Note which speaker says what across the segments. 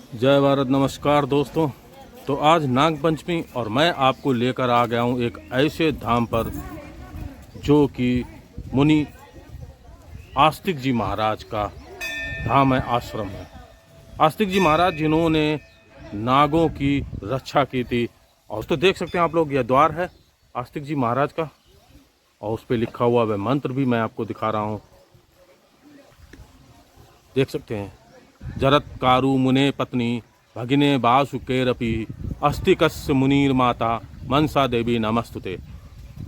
Speaker 1: जय भारत। नमस्कार दोस्तों। तो आज नाग पंचमी और मैं आपको लेकर आ गया हूँ एक ऐसे धाम पर जो कि मुनि आस्तिक जी महाराज का धाम है, आश्रम है। आस्तिक जी महाराज जिन्होंने नागों की रक्षा की थी। और तो देख सकते हैं आप लोग, यह द्वार है आस्तिक जी महाराज का और उस पर लिखा हुआ वह मंत्र भी मैं आपको दिखा रहा हूँ। देख सकते हैं, जरत कारु मुने पत्नी भगिने बासुकेरपि अस्तिकस्य मुनीर माता मनसा देवी नमस्तुते।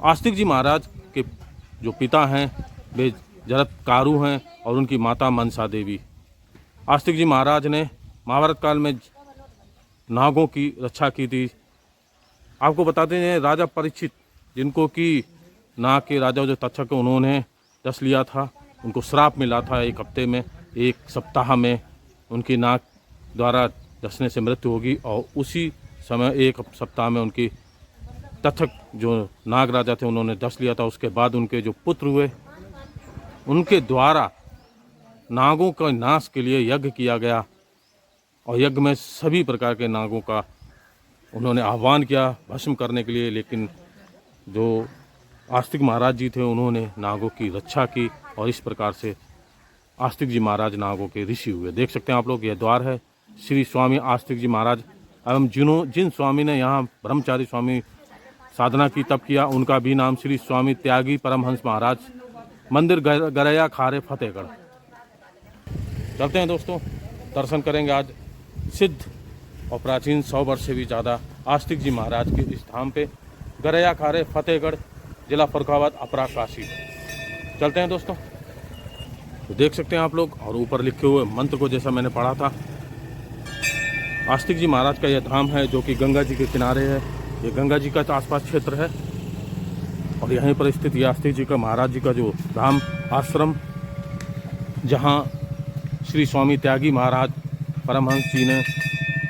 Speaker 1: आस्तिक जी महाराज के जो पिता हैं वे जरत कारु हैं और उनकी माता मनसा देवी। आस्तिक जी महाराज ने महाभारत काल में नागों की रक्षा की थी। आपको बताते हैं, राजा परीक्षित जिनको कि नाग के राजा जो तक्षक उन्होंने डस लिया था, उनको श्राप मिला था एक हफ्ते में, एक सप्ताह में उनकी नाग द्वारा डसने से मृत्यु होगी। और उसी समय एक सप्ताह में उनकी तक्षक जो नाग राजा थे उन्होंने डस लिया था। उसके बाद उनके जो पुत्र हुए उनके द्वारा नागों का नाश के लिए यज्ञ किया गया और यज्ञ में सभी प्रकार के नागों का उन्होंने आह्वान किया भस्म करने के लिए। लेकिन जो आस्तिक महाराज जी थे उन्होंने नागों की रक्षा की और इस प्रकार से आस्तिक जी महाराज नागों के ऋषि हुए। देख सकते हैं आप लोग, यह द्वार है श्री स्वामी आस्तिक जी महाराज एवं जिन स्वामी ने यहाँ ब्रह्मचारी स्वामी साधना की तप किया उनका भी नाम श्री स्वामी त्यागी परमहंस महाराज, मंदिर गरैया खारे फतेहगढ़। चलते हैं दोस्तों, दर्शन करेंगे आज सिद्ध और प्राचीन 100 वर्ष से भी ज़्यादा आस्तिक जी महाराज के इस धाम पे, गरैया खारे फतेहगढ़, जिला फर्रुखाबाद, अपरा काशी। चलते हैं दोस्तों। तो देख सकते हैं आप लोग, और ऊपर लिखे हुए मंत्र को जैसा मैंने पढ़ा था, आस्तिक जी महाराज का यह धाम है जो कि गंगा जी के किनारे है। ये गंगा जी का आसपास क्षेत्र है और यहीं पर स्थित ये आस्तिक जी का महाराज जी का जो धाम आश्रम, जहाँ श्री स्वामी त्यागी महाराज परमहंस जी ने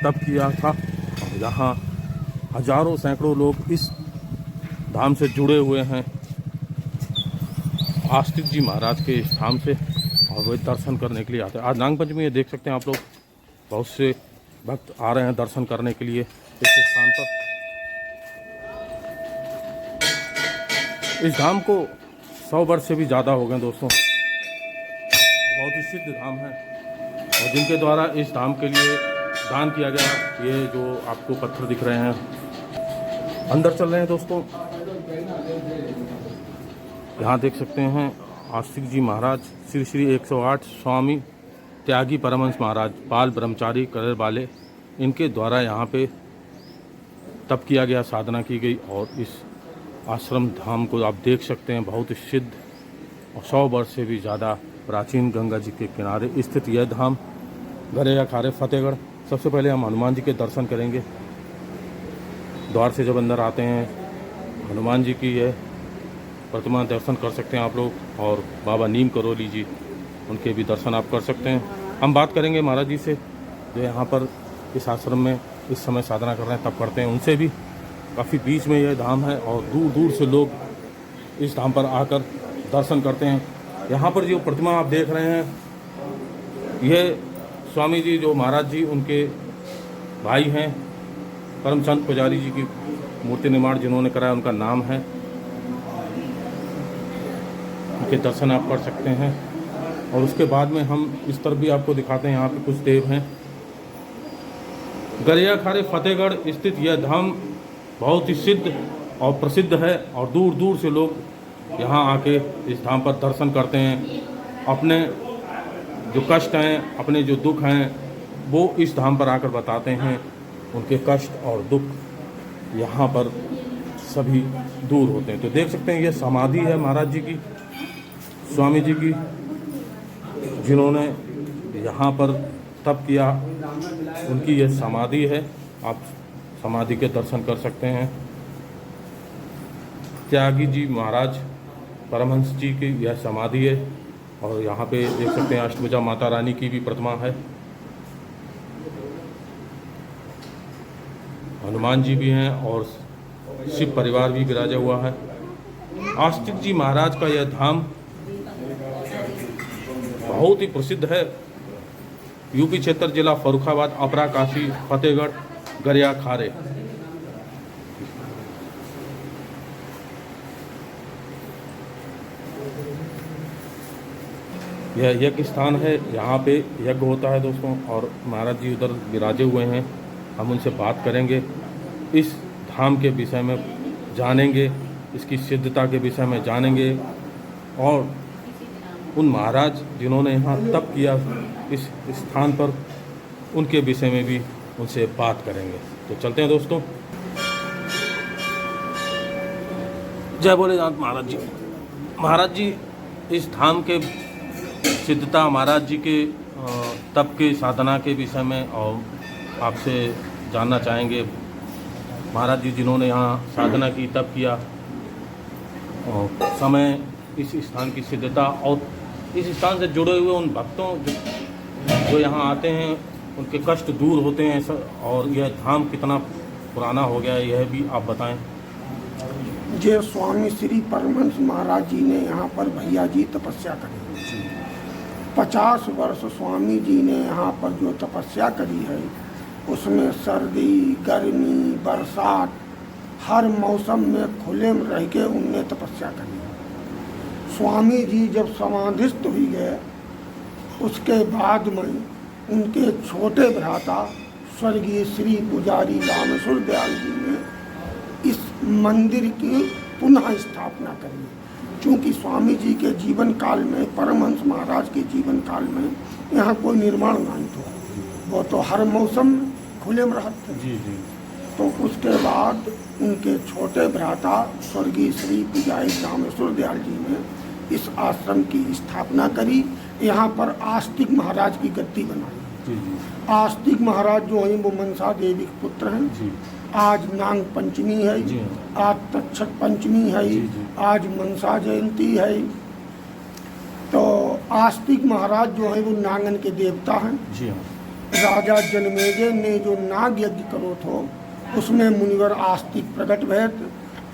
Speaker 1: तप किया था। और यहाँ हजारों सैकड़ों लोग इस धाम से जुड़े हुए हैं आस्तिक जी महाराज के इस धाम से, और वे दर्शन करने के लिए आते हैं। आज नाग पंचमी है, देख सकते हैं आप लोग, बहुत से भक्त आ रहे हैं दर्शन करने के लिए इस स्थान पर। इस धाम को 100 वर्ष से भी ज़्यादा हो गए दोस्तों। बहुत ही सिद्ध धाम है और जिनके द्वारा इस धाम के लिए दान किया गया, ये जो आपको पत्थर दिख रहे हैं, अंदर चल रहे हैं दोस्तों। यहाँ देख सकते हैं आस्तिक जी महाराज श्री 108 स्वामी त्यागी परमहंस महाराज बाल ब्रह्मचारी कलर वाले, इनके द्वारा यहाँ पे तप किया गया, साधना की गई। और इस आश्रम धाम को आप देख सकते हैं, बहुत ही सिद्ध और 100 वर्ष से भी ज़्यादा प्राचीन गंगा जी के किनारे स्थित यह धाम गरैया खारे फतेहगढ़। सबसे पहले हम हनुमान जी के दर्शन करेंगे। द्वार से जब अंदर आते हैं हनुमान जी की यह प्रतिमा दर्शन कर सकते हैं आप लोग, और बाबा नीम करोली जी, उनके भी दर्शन आप कर सकते हैं। हम बात करेंगे महाराज जी से जो यहाँ पर इस आश्रम में इस समय साधना कर रहे हैं, तप करते हैं, उनसे भी। काफ़ी बीच में यह धाम है और दूर दूर से लोग इस धाम पर आकर दर्शन करते हैं। यहाँ पर जो प्रतिमा आप देख रहे हैं, यह स्वामी जी जो महाराज जी उनके भाई हैं, परमचंद पुजारी जी की मूर्ति निर्माण जिन्होंने कराया, उनका नाम है। उनके दर्शन आप कर सकते हैं। और उसके बाद में हम इस तरफ भी आपको दिखाते हैं, यहाँ पे कुछ देव हैं। गरैया खारे फतेहगढ़ स्थित यह धाम बहुत ही सिद्ध और प्रसिद्ध है और दूर दूर से लोग यहाँ आके इस धाम पर दर्शन करते हैं। अपने जो कष्ट हैं, अपने जो दुख हैं, वो इस धाम पर आकर बताते हैं। उनके कष्ट और दुख यहाँ पर सभी दूर होते हैं। तो देख सकते हैं, ये समाधि है महाराज जी की, स्वामी जी की, जिन्होंने यहाँ पर तप किया, उनकी यह समाधि है। आप समाधि के दर्शन कर सकते हैं। त्यागी जी महाराज परमहंस जी की यह समाधि है। और यहाँ पे देख सकते हैं अष्टभुजा माता रानी की भी प्रतिमा है। हनुमान जी भी हैं और शिव परिवार भी विराजा हुआ है। आस्तिक जी महाराज का यह धाम बहुत ही प्रसिद्ध है यूपी क्षेत्र, जिला फर्रुखाबाद, अपरा, काशी, फतेहगढ़, गरिया, खारे। यह यज्ञ स्थान है, यहाँ पे यज्ञ होता है दोस्तों, और महाराज जी उधर विराजे हुए हैं। हम उनसे बात करेंगे, इस धाम के विषय में जानेंगे, इसकी सिद्धता के विषय में जानेंगे, और उन महाराज जिन्होंने यहाँ तप किया इस स्थान पर, उनके विषय में भी उनसे बात करेंगे। तो चलते हैं दोस्तों। जय भोलेनाथ महाराज जी। महाराज जी, इस धाम के सिद्धता, महाराज जी के तप के साधना के विषय में और आपसे जानना चाहेंगे। महाराज जी जिन्होंने यहाँ साधना की, तप किया, और समय, इस स्थान की सिद्धता और इस स्थान से जुड़े हुए उन भक्तों जो यहाँ आते हैं, उनके कष्ट दूर होते हैं, और यह धाम कितना पुराना हो गया है, यह भी आप बताएं।
Speaker 2: जय स्वामी श्री परमहंस महाराज जी ने यहाँ पर भैया जी तपस्या करी। 50 वर्ष स्वामी जी ने यहाँ पर जो तपस्या करी है, उसमें सर्दी, गर्मी, बरसात, हर मौसम में खुले में रह के उनने तपस्या करी। स्वामी जी जब समाधिस्थ हुई गए, उसके बाद में उनके छोटे भ्राता स्वर्गीय श्री पुजारी रामेश्वर दयाल जी ने इस मंदिर की पुनः स्थापना करी। क्योंकि स्वामी जी के जीवन काल में, परमहंस महाराज के जीवन काल में यहाँ कोई निर्माण नहीं था, वो तो हर मौसम खुले में रहते थे। तो उसके बाद उनके छोटे भ्राता स्वर्गीय श्री पुजारी रामेश्वर दयाल जी ने इस आश्रम की स्थापना करी। यहाँ पर आस्तिक महाराज की गद्दी बनाई। आस्तिक महाराज जो हैं वो मनसा देवी के पुत्र हैं। आज नाग पंचमी है, आज तक्षक पंचमी है, आज मनसा जयंती है। तो आस्तिक महाराज जो है वो नागन के देवता हैं। राजा जनमेजय ने जो नाग यज्ञ करो थो, उसमें मुनिवर आस्तिक प्रकट भय।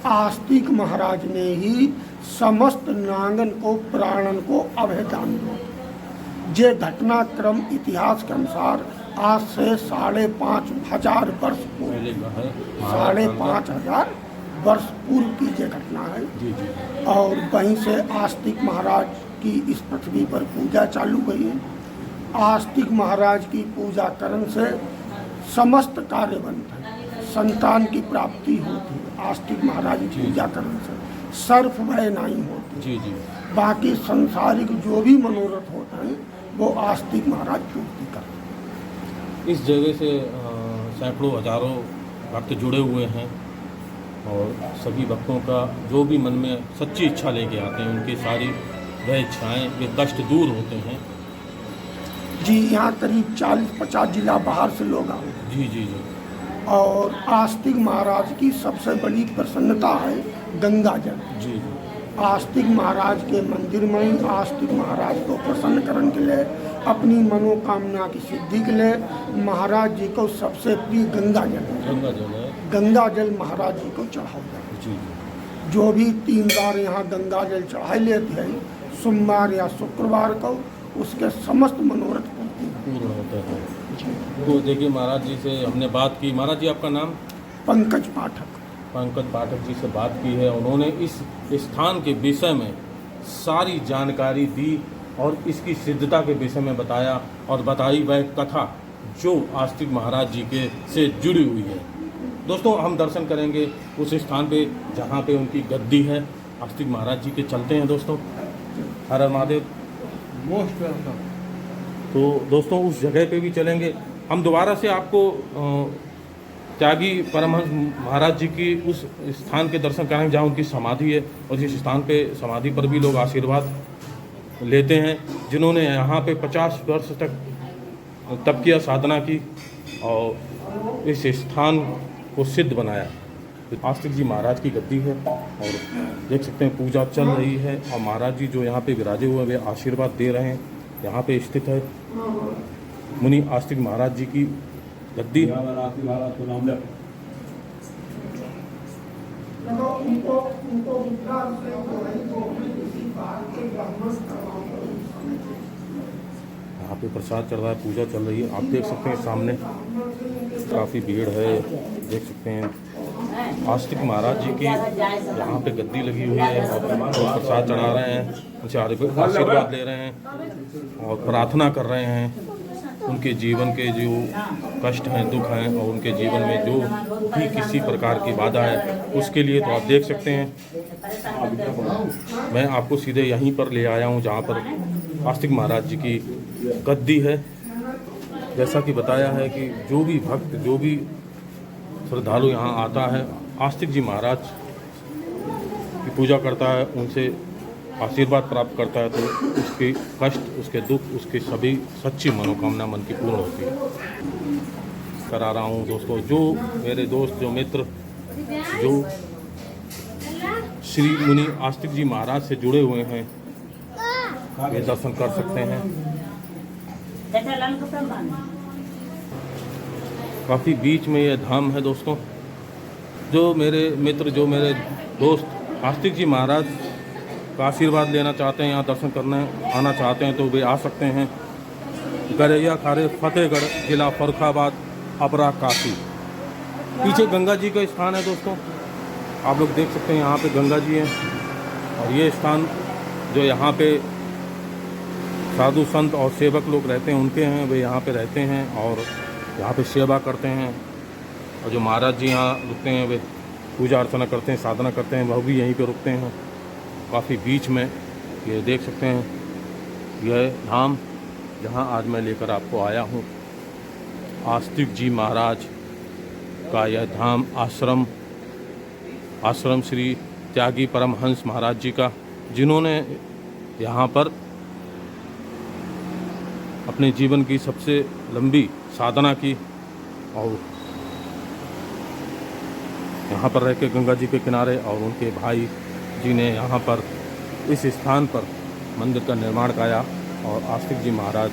Speaker 2: आस्तिक महाराज ने ही समस्त नागन को, प्राणन को अभयदान दो। ये घटनाक्रम इतिहास के अनुसार आज से 5,500 वर्ष पूर्व, 5,500 वर्ष पूर्व की ये घटना है। और वहीं से आस्तिक महाराज की इस पृथ्वी पर पूजा चालू हुई है। आस्तिक महाराज की पूजा करने से समस्त कार्य बनते हैं, संतान की प्राप्ति होती है। आस्तिक महाराज की पूजा करने से सर्फ भय नहीं होती। बाकी संसारिक जो भी मनोरथ होता है वो आस्तिक महाराज पूर्ति करते हैं।
Speaker 1: इस जगह से सैकड़ों हजारों भक्त जुड़े हुए हैं, और सभी भक्तों का जो भी मन में सच्ची इच्छा लेके आते हैं, उनकी सारी वह इच्छाएँ, वे कष्ट दूर होते हैं।
Speaker 2: जी, यहाँ करीब 40-50 जिला बाहर से लोग आए।
Speaker 1: जी।
Speaker 2: और आस्तिक महाराज की सबसे बड़ी प्रसन्नता है गंगा जल। आस्तिक महाराज के मंदिर में आस्तिक महाराज को प्रसन्न करने के लिए, अपनी मनोकामना की सिद्धि के लिए महाराज जी को सबसे प्रिय गंगा जल है। गंगा जल महाराज जी को चढ़ाया जाए। जो भी 3 बार यहाँ गंगा जल चढ़ाई लेते हैं, सोमवार या शुक्रवार को, उसके समस्त मनोरथ पूर्ण
Speaker 1: होता है। तो देखिए, महाराज जी से हमने बात की। महाराज जी, आपका नाम?
Speaker 2: पंकज पाठक।
Speaker 1: पंकज पाठक जी से बात की है। उन्होंने इस स्थान के विषय में सारी जानकारी दी और इसकी सिद्धता के विषय में बताया, और बताई वह कथा जो आस्तिक महाराज जी के से जुड़ी हुई है। दोस्तों, हम दर्शन करेंगे उस स्थान पे जहाँ पे उनकी गद्दी है आस्तिक महाराज जी के। चलते हैं दोस्तों। हर हर महादेव। Most welcome. तो दोस्तों, उस जगह पे भी चलेंगे हम। दोबारा से आपको त्यागी परमहंस महाराज जी की उस स्थान के दर्शन कराएंगे जहाँ उनकी समाधि है, और इस स्थान पे समाधि पर भी लोग आशीर्वाद लेते हैं, जिन्होंने यहाँ पे 50 वर्ष तक तप किया, साधना की, और इस स्थान को सिद्ध बनाया। आस्तिक जी महाराज की गद्दी है, और देख सकते हैं पूजा चल रही है, और महाराज जी जो यहाँ पे विराजे हुए वे आशीर्वाद दे रहे हैं। यहाँ पे स्थित है मुनि आस्तिक महाराज जी की गद्दी। यहाँ पे प्रसाद चढ़ रहा है, पूजा चल रही है। आप देख सकते हैं सामने काफ़ी भीड़ है, देख सकते हैं। आस्तिक महाराज जी की यहाँ पे गद्दी लगी हुई है और वो प्रसाद चढ़ा रहे हैं, उनसे आशीर्वाद ले रहे हैं और प्रार्थना कर रहे हैं। उनके जीवन के जो कष्ट हैं, दुख हैं और उनके जीवन में जो भी किसी प्रकार की बाधा है उसके लिए तो आप देख सकते हैं। मैं आपको सीधे यहीं पर ले आया हूँ जहाँ पर आस्तिक महाराज जी की गद्दी है। जैसा कि बताया है कि जो भी भक्त, जो भी श्रद्धालु यहाँ आता है, आस्तिक जी महाराज की पूजा करता है, उनसे आशीर्वाद प्राप्त करता है, तो उसके कष्ट, उसके दुख, उसकी सभी सच्ची मनोकामना मन की पूर्ण होती है। करा रहा हूँ दोस्तों, जो मेरे दोस्त, जो मित्र, जो श्री मुनि आस्तिक जी महाराज से जुड़े हुए हैं, ये दर्शन कर सकते हैं। काफ़ी बीच में ये धाम है दोस्तों। जो मेरे मित्र, जो मेरे दोस्त आस्तिक जी महाराज का आशीर्वाद लेना चाहते हैं, यहाँ दर्शन करने आना चाहते हैं, तो वे आ सकते हैं। गरैया खारे, फतेहगढ़ जिला फर्रुखाबाद, अपरा काशी। पीछे गंगा जी का स्थान है दोस्तों, आप लोग देख सकते हैं। यहाँ पे गंगा जी हैं और ये स्थान जो यहाँ पे साधु संत और सेवक लोग रहते हैं उनके हैं, वे यहाँ पे रहते हैं और यहाँ पे सेवा करते हैं। और जो महाराज जी यहाँ रुकते हैं, वे पूजा अर्चना करते हैं, साधना करते हैं, वह भी यहीं पे रुकते हैं। काफ़ी बीच में ये देख सकते हैं, यह धाम जहाँ आज मैं लेकर आपको आया हूँ, आस्तिक जी महाराज का यह धाम, आश्रम श्री त्यागी परमहंस महाराज जी का, जिन्होंने यहाँ पर अपने जीवन की सबसे लंबी साधना की और यहाँ पर रह के गंगा जी के किनारे, और उनके भाई जी ने यहाँ पर इस स्थान पर मंदिर का निर्माण कराया। और आस्तिक जी महाराज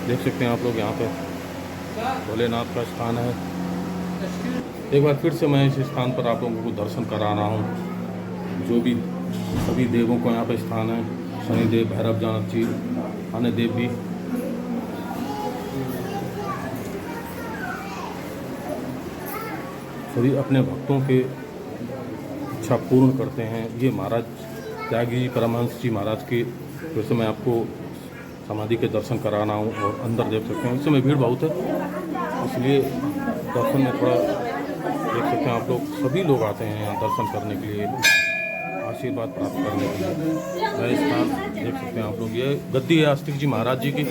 Speaker 1: देख सकते हैं आप लोग, यहाँ पे भोलेनाथ का स्थान है। एक बार फिर से मैं इस स्थान पर आप लोगों को दर्शन करा रहा हूँ। जो भी सभी देवों को यहाँ पे स्थान है, शनिदेव, भैरव जानक जी, अन्य देव भी। सभी अपने भक्तों के इच्छा पूर्ण करते हैं। ये महाराज त्यागी परमहंस जी महाराज के फिर से मैं आपको समाधि के दर्शन कराना हूँ और अंदर देख सकते हैं। इस समय भीड़ बहुत है, इसलिए दर्शन में थोड़ा देख सकते हैं आप लोग। सभी लोग आते हैं यहाँ दर्शन करने के लिए, आशीर्वाद प्राप्त करने के लिए। वह स्थान देख सकते हैं आप लोग, ये गद्दी है आस्तिक जी महाराज जी की।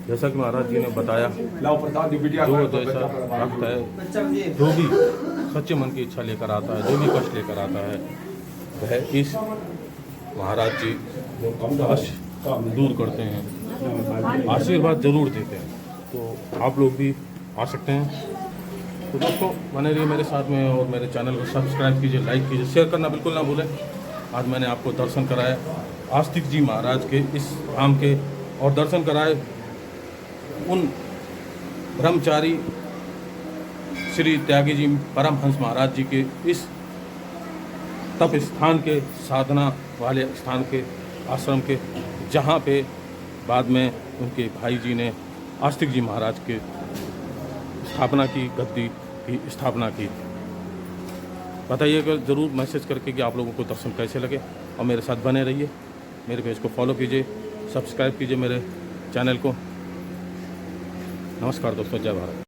Speaker 1: जैसा कि महाराज जी ने बताया, जो जैसा भक्त है, जो भी सच्चे मन की इच्छा लेकर आता है, जो भी कष्ट लेकर आता है, वह इस महाराज जी कष्ट दूर करते हैं, आशीर्वाद जरूर देते हैं। तो आप लोग भी आ सकते हैं। तो दोस्तों बने रहिए मेरे साथ में और मेरे चैनल को सब्सक्राइब कीजिए, लाइक कीजिए, शेयर करना बिल्कुल ना भूलें। आज मैंने आपको दर्शन कराए आस्तिक जी महाराज के इस धाम के, और दर्शन कराए उन ब्रह्मचारी श्री त्यागी जी परमहंस महाराज जी के इस तप स्थान के, साधना वाले स्थान के, आश्रम के, जहाँ पे बाद में उनके भाई जी ने आस्तिक जी महाराज के स्थापना की, गद्दी की स्थापना की। बताइएगा ज़रूर मैसेज करके कि आप लोगों को दर्शन कैसे लगे, और मेरे साथ बने रहिए। मेरे पेज को फॉलो कीजिए, सब्सक्राइब कीजिए मेरे चैनल को। नमस्कार दोस्तों, जय भारत।